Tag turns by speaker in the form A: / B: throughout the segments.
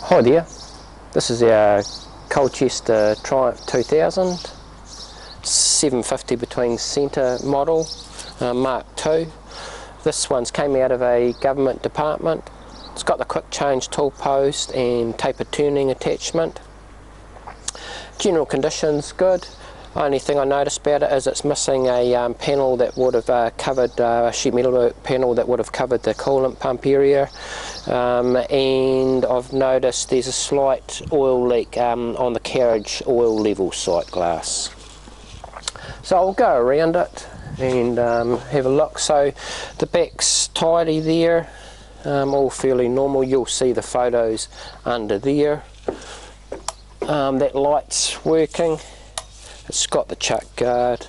A: Hi there, this is our Colchester Triumph 2000 750 between centre model, Mark II. This one's came out of a government department. It's got the quick change tool post and taper turning attachment. General conditions good. Only thing I noticed about it is it's missing a panel that would have covered, a sheet metal panel that would have covered the coolant pump area, and I've noticed there's a slight oil leak on the carriage oil level sight glass. So I'll go around it and have a look. So the back's tidy there, all fairly normal. You'll see the photos under there. That light's working. It's got the chuck guard.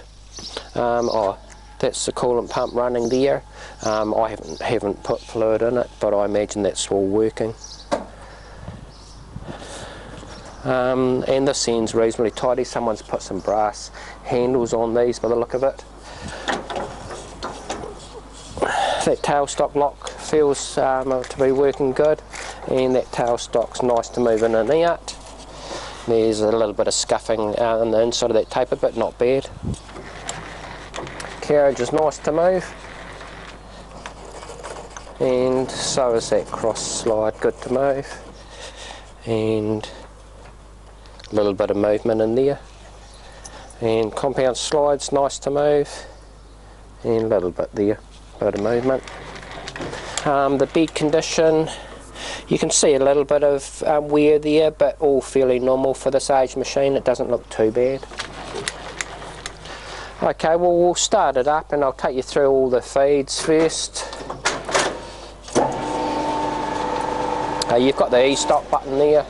A: Oh, that's the coolant pump running there. I haven't put fluid in it, but I imagine that's all working. And this end's reasonably tidy. Someone's put some brass handles on these by the look of it. That tailstock lock feels to be working good, and that tailstock's nice to move in and out. There's a little bit of scuffing on the inside of that taper, but not bad. Carriage is nice to move, and so is that cross slide, good to move, and a little bit of movement in there. And compound slides nice to move, and a little bit there, bit of movement. The bed condition, you can see a little bit of wear there, but all fairly normal for this age machine. It doesn't look too bad. Okay, well, we'll start it up and I'll take you through all the feeds first. You've got the e-stop button there,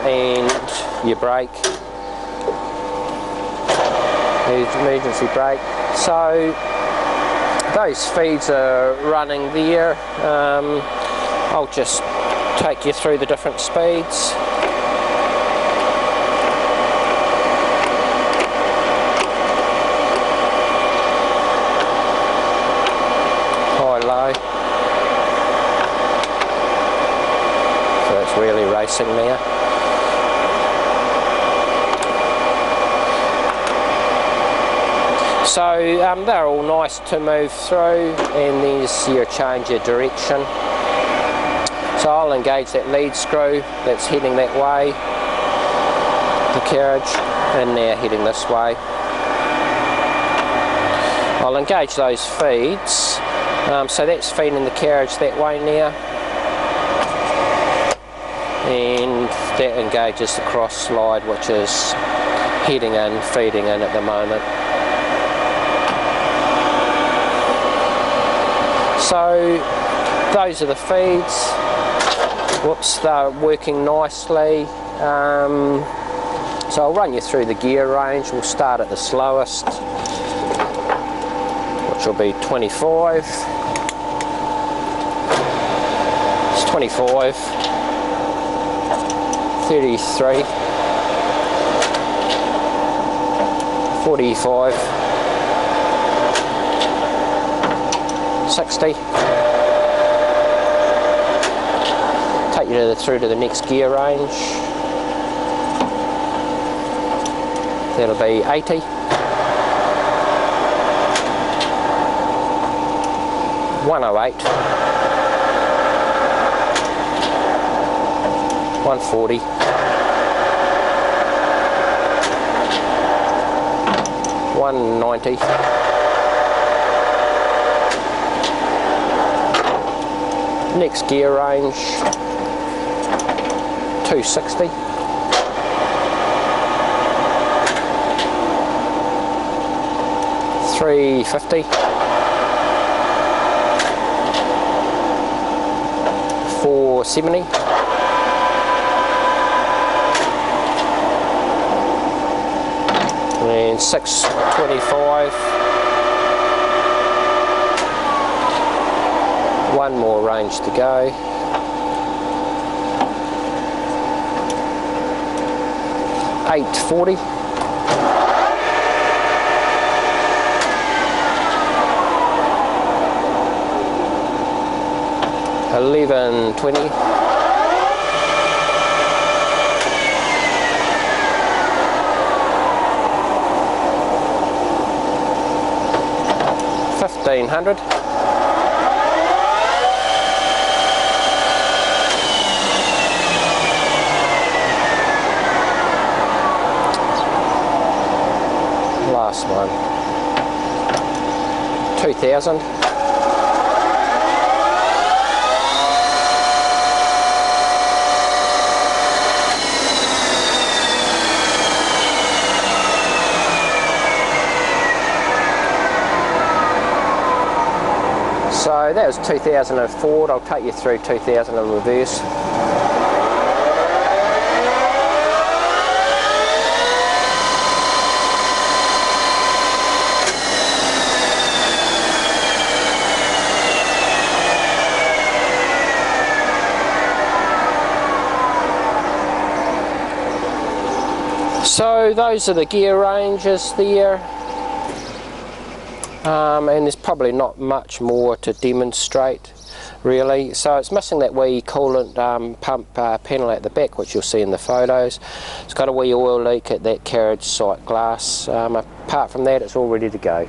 A: and your brake, emergency brake. So those feeds are running there. I'll just take you through the different speeds. High, low. So it's really racing now. So they're all nice to move through, and there's your change of direction. So I'll engage that lead screw that's heading that way, the carriage, and now heading this way. I'll engage those feeds, so that's feeding the carriage that way now, and that engages the cross slide, which is heading in, feeding in at the moment. So those are the feeds. Whoops, they're working nicely. So I'll run you through the gear range. We'll start at the slowest, which will be 25. It's 25, 33, 45, 60. Take you through to the next gear range. That'll be 80. 108. 140. 190. Next gear range, 260, 350, 470, and 625. One more range to go. 840. 950. 1120. $1,500. Last one, 2,000. So that was 2004. I'll take you through 2000 in reverse. So those are the gear ranges there, and there's probably not much more to demonstrate really. So it's missing that wee coolant pump panel at the back, which you'll see in the photos. It's got a wee oil leak at that carriage sight glass. Apart from that, it's all ready to go.